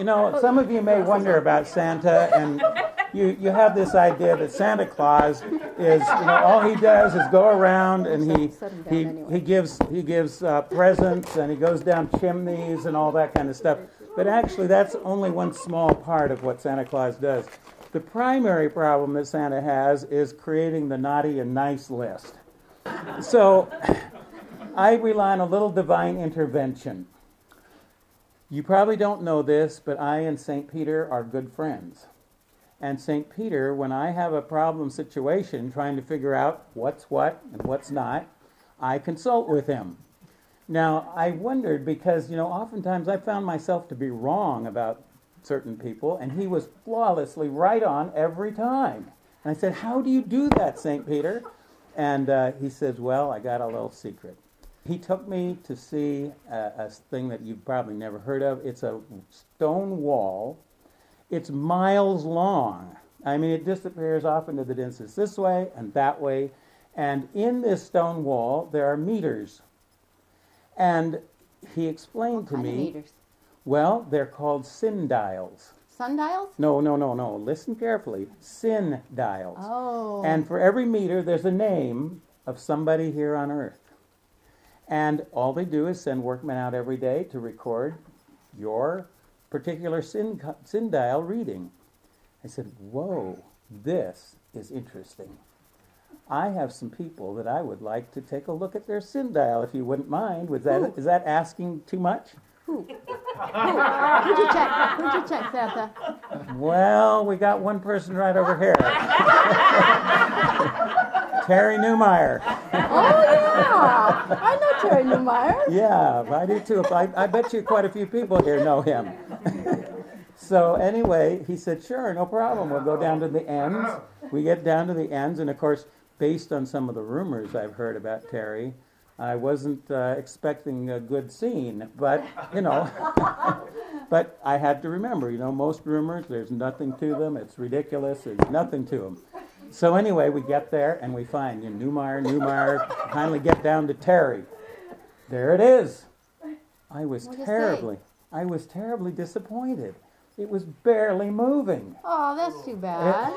You know, some of you may wonder about Santa, and you have this idea that Santa Claus is, you know, all he does is go around and he gives presents and he goes down chimneys and all that kind of stuff. But actually, that's only one small part of what Santa Claus does. The primary problem that Santa has is creating the naughty and nice list. So I rely on a little divine intervention. You probably don't know this, but I and St. Peter are good friends. And St. Peter, when I have a problem situation trying to figure out what's what and what's not, I consult with him. Now, I wondered because, you know, oftentimes I found myself to be wrong about certain people, and he was flawlessly right on every time. And I said, how do you do that, St. Peter? And he says, well, I got a little secret. He took me to see a thing that you've probably never heard of. It's a stone wall. It's miles long. I mean, it disappears off into the distance this way and that way. And in this stone wall, there are meters. And he explained to me, meters? Well, they're called sundials. Sundials? No. Listen carefully. Sundials. Oh. And for every meter, there's a name of somebody here on Earth. And all they do is send workmen out every day to record your particular sundial reading. I said, whoa, this is interesting. I have some people that I would like to take a look at their sundial, if you wouldn't mind. Is that asking too much? Who? Who'd you check? Who'd you check, Santa? Well, we got one person right over here. Terry Newmeyer. Oh, yeah. I know Terry Newmeyer. Yeah, I do too. I bet you quite a few people here know him. So anyway, he said, sure, no problem. We'll go down to the ends. We get down to the ends, and of course, based on some of the rumors I've heard about Terry, I wasn't expecting a good scene, but, you know, but I had to remember, you know, most rumors, there's nothing to them. It's ridiculous. There's nothing to them. So anyway, we get there, and we find Newmeyer, finally get down to Terry. There it is. I was terribly disappointed. It was barely moving. Oh, that's too bad.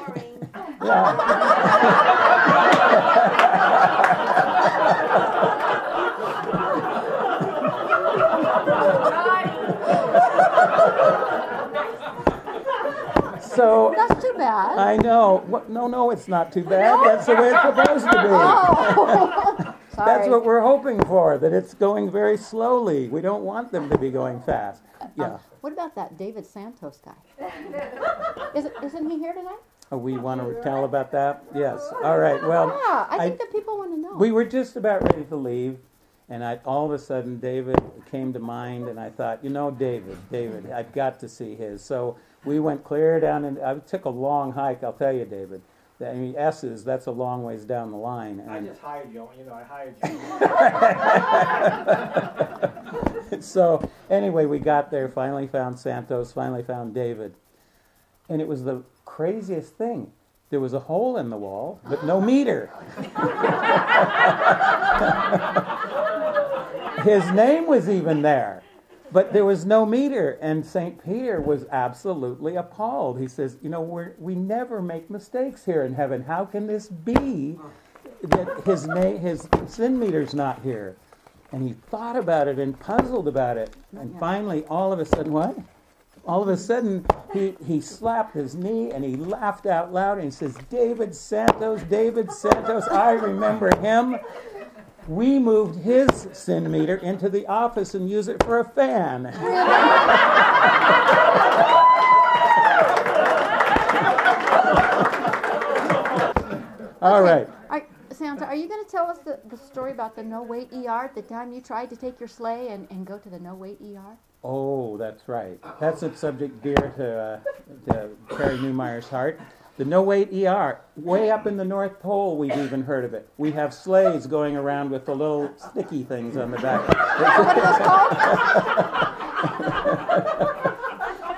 So that's too bad. I know. No, it's not too bad. That's the way it's supposed to be. Oh. Sorry. That's what we're hoping for, that it's going very slowly. We don't want them to be going fast. Yeah. What about that David Santos guy? Isn't he here tonight? Oh, we want to tell about that? Yes. All right. Well, yeah, I think that people want to know. We were just about ready to leave, and all of a sudden David came to mind, and I thought, you know, David, I've got to see his. So we went clear down, and I took a long hike, I'll tell you, David. I mean, S's, that's a long ways down the line. And I just hired you, I hired you. So, anyway, we got there, finally found Santos, finally found David. And it was the craziest thing. There was a hole in the wall, but no meter. His name was even there. But there was no meter, and St. Peter was absolutely appalled. He says, you know, we never make mistakes here in heaven. How can this be that his sin meter's not here? And he thought about it and puzzled about it. And finally, all of a sudden, what? All of a sudden, he slapped his knee and he laughed out loud and he says, David Santos, I remember him. We moved his sin meter into the office and used it for a fan. All right. Santa, are you going to tell us the story about the no-wait ER, the time you tried to take your sleigh and go to the no-wait ER? Oh, that's right. That's a subject dear to Terry Newmeyer's heart. The no-wait ER, way up in the North Pole, we've even heard of it. We have sleighs going around with the little sticky things on the back.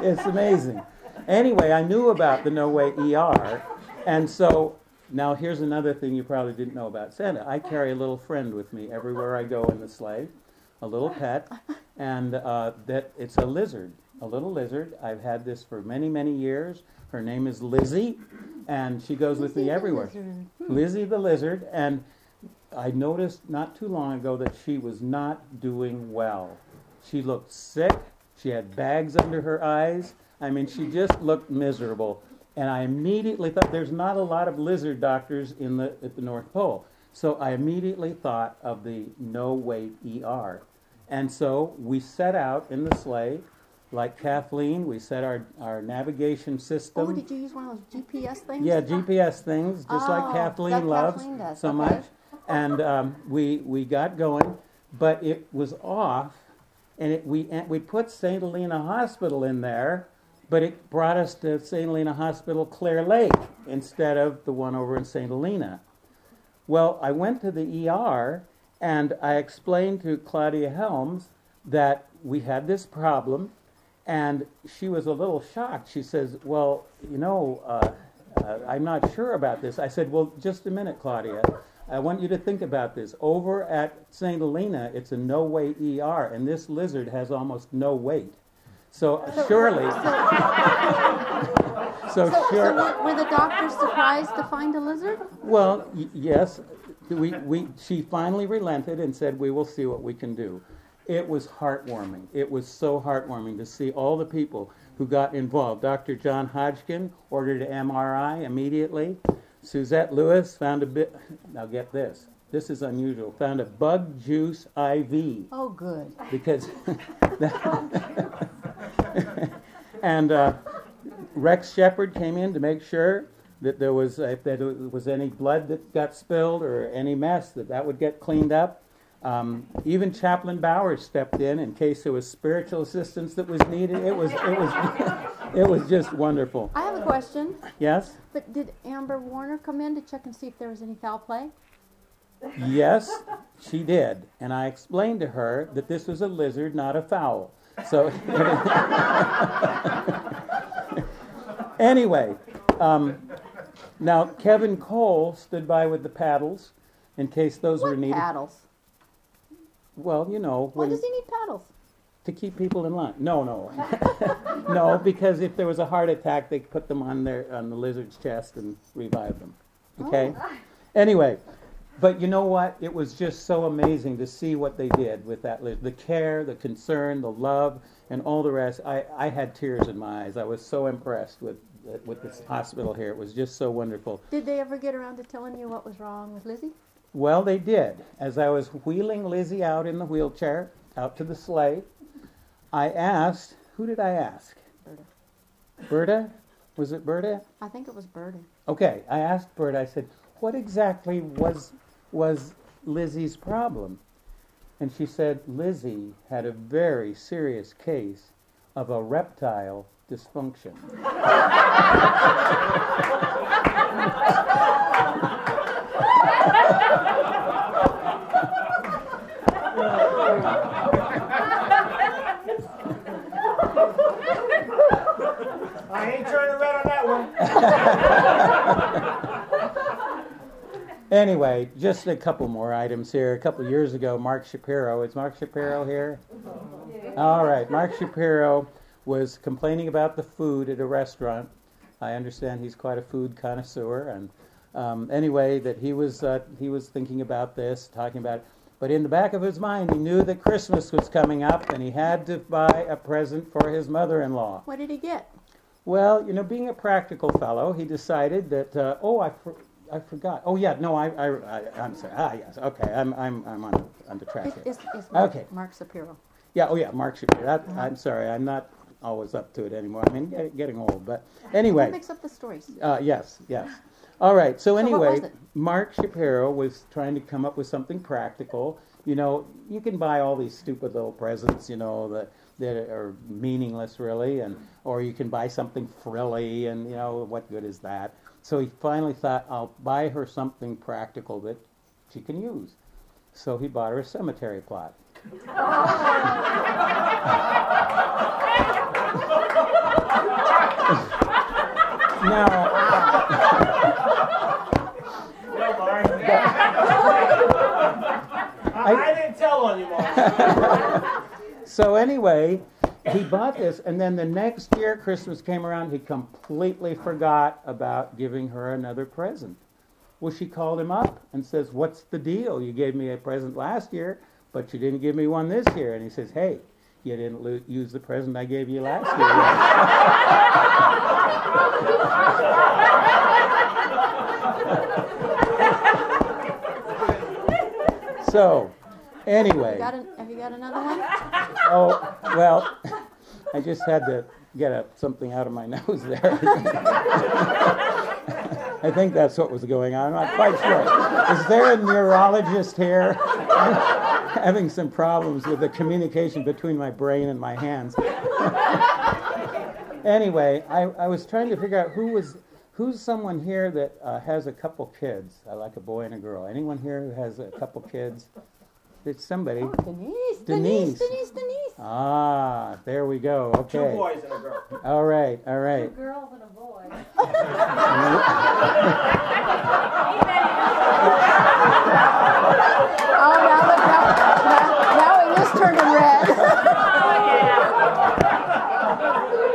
It's amazing. Anyway, I knew about the no-wait ER, and so now here's another thing you probably didn't know about Santa. I carry a little friend with me everywhere I go in the sleigh, a little pet, and that it's a lizard. a little lizard. I've had this for many, many years. Her name is Lizzie, and she goes with me everywhere. Lizzie the lizard, and I noticed not too long ago that she was not doing well. She looked sick. She had bags under her eyes. I mean, she just looked miserable. And I immediately thought, there's not a lot of lizard doctors at the North Pole. So I immediately thought of the no-wait ER. And so we set out in the sleigh, like Kathleen, we set our navigation system. Oh, did you use one of those GPS things? Yeah, GPS things, just like Kathleen loves so much. And we got going, but it was off, and we put St. Helena Hospital in there, but it brought us to St. Helena Hospital Clear Lake instead of the one over in St. Helena. Well, I went to the ER, and I explained to Claudia Helms that we had this problem, and she was a little shocked. She says, well, I'm not sure about this. I said, well, just a minute, Claudia. I want you to think about this. Over at St. Helena, it's a no-wait ER, and this lizard has almost no weight. So surely... So were the doctors surprised to find a lizard? Well, yes. She finally relented and said, we will see what we can do. It was heartwarming. It was so heartwarming to see all the people who got involved. Dr. John Hodgkin ordered an MRI immediately. Suzette Lewis found a bit, now get this, this is unusual, found a bug juice IV. Oh, good. Because, and Rex Shepard came in to make sure that there was, if there was any blood that got spilled or any mess, that would get cleaned up. Even Chaplain Bowers stepped in case there was spiritual assistance that was needed. It was just wonderful. I have a question. Yes? But did Amber Warner come in to check and see if there was any foul play? Yes, she did. And I explained to her that this was a lizard, not a fowl. So, anyway, now Kevin Cole stood by with the paddles in case those were needed. What paddles? Well, you know. Why does he need paddles? To keep people in line. No. No, because if there was a heart attack, they put them on the lizard's chest and revive them. Okay? Oh. Anyway, but you know what? It was just so amazing to see what they did with that lizard. The care, the concern, the love, and all the rest. I had tears in my eyes. I was so impressed with this hospital here. It was just so wonderful. Did they ever get around to telling you what was wrong with Lizzie? Well, they did. As I was wheeling Lizzie out in the wheelchair, out to the sleigh, I asked, who did I ask? Berta. Berta? Was it Berta? I think it was Berta. Okay, I asked Berta, I said, what exactly was Lizzie's problem? And she said, Lizzie had a very serious case of a reptile dysfunction. I ain't turning red on that one. Anyway, just a couple more items here. A couple of years ago, Mark Shapiro, is Mark Shapiro here? All right, Mark Shapiro was complaining about the food at a restaurant. I understand he's quite a food connoisseur, and anyway, that he was thinking about this, talking about it. But in the back of his mind, he knew that Christmas was coming up, and he had to buy a present for his mother-in-law. What did he get? Well, being a practical fellow, he decided that. I forgot. Oh yeah, no, I'm sorry. Yes, okay, I'm on the track here. It's Okay. Mark Shapiro. Yeah. Oh yeah, Mark Shapiro. I'm sorry, I'm not always up to it anymore. I mean, getting old, but anyway. Who makes up the stories? Yes. All right. So what anyway, was it? Mark Shapiro was trying to come up with something practical. You can buy all these stupid little presents, that are meaningless really, or you can buy something frilly, and what good is that? So he finally thought, I'll buy her something practical that she can use. So he bought her a cemetery plot. Now, I didn't tell on you, Mark. so anyway, he bought this, and then the next year Christmas came around, he completely forgot about giving her another present. Well, she called him up and says, "What's the deal? You gave me a present last year, but you didn't give me one this year." And he says, "Hey, you didn't use the present I gave you last year." So, anyway. Have you got another one? Oh, well, I just had to get something out of my nose there. I think that's what was going on. I'm not quite sure. Is there a neurologist here? I'm having some problems with the communication between my brain and my hands. Anyway, I was trying to figure out who's someone here that has a couple kids, like a boy and a girl. Anyone here who has a couple kids? It's somebody. Oh, Denise. Ah, there we go. Okay. 2 boys and a girl. All right. 2 girls and a boy. Oh, now it is turning red.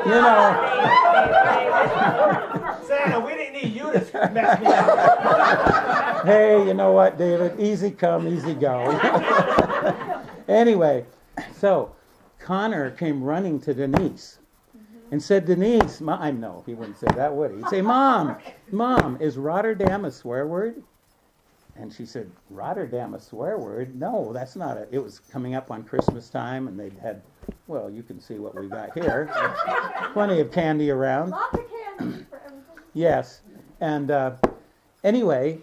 You know. Santa, we didn't need you to mess me up. Hey, you know what, David? Easy come, easy go. Anyway, so Connor came running to Denise and said, "Denise, I know he wouldn't say that, would he? He'd say, Mom, is Rotterdam a swear word?" And she said, "Rotterdam a swear word? No, that's not it." It was coming up on Christmas time, and they'd had, well, you can see what we got here. Plenty of candy around. Lots of candy for everything. Yes, and anyway,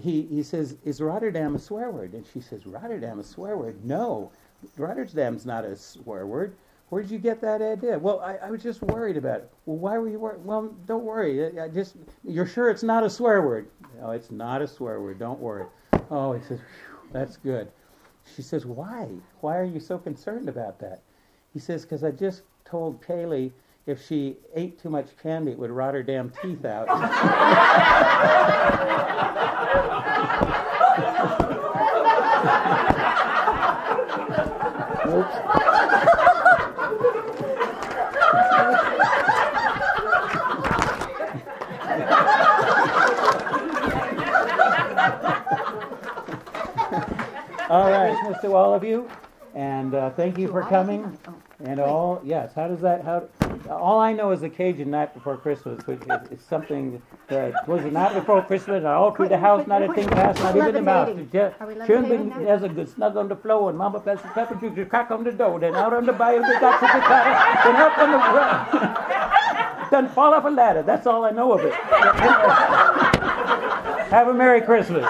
he says, "Is Rotterdam a swear word?" And she says, "Rotterdam a swear word? No, Rotterdam's not a swear word. Where did you get that idea?" "Well, I was just worried about it." "Well, why were you worried?" "Well, don't worry. You're sure it's not a swear word?" "No, it's not a swear word. Don't worry." Oh, he says, "Phew, that's good." She says, "Why? Why are you so concerned about that?" He says, "Because I just told Kaylee if she ate too much candy, it would rot her damn teeth out." All right, Christmas to all of you, and thank you for coming. And all, yes, all I know is the Cajun night before Christmas, which is something that was the night before Christmas, and all through the house, not a thing passed, not even the mouse. Children has a good snug on the floor, and Mama passes pepper juice, you crack on the door, then out on the bayou, they got to the car, then up on the ground, then fall off a ladder. That's all I know of it. Have a Merry Christmas.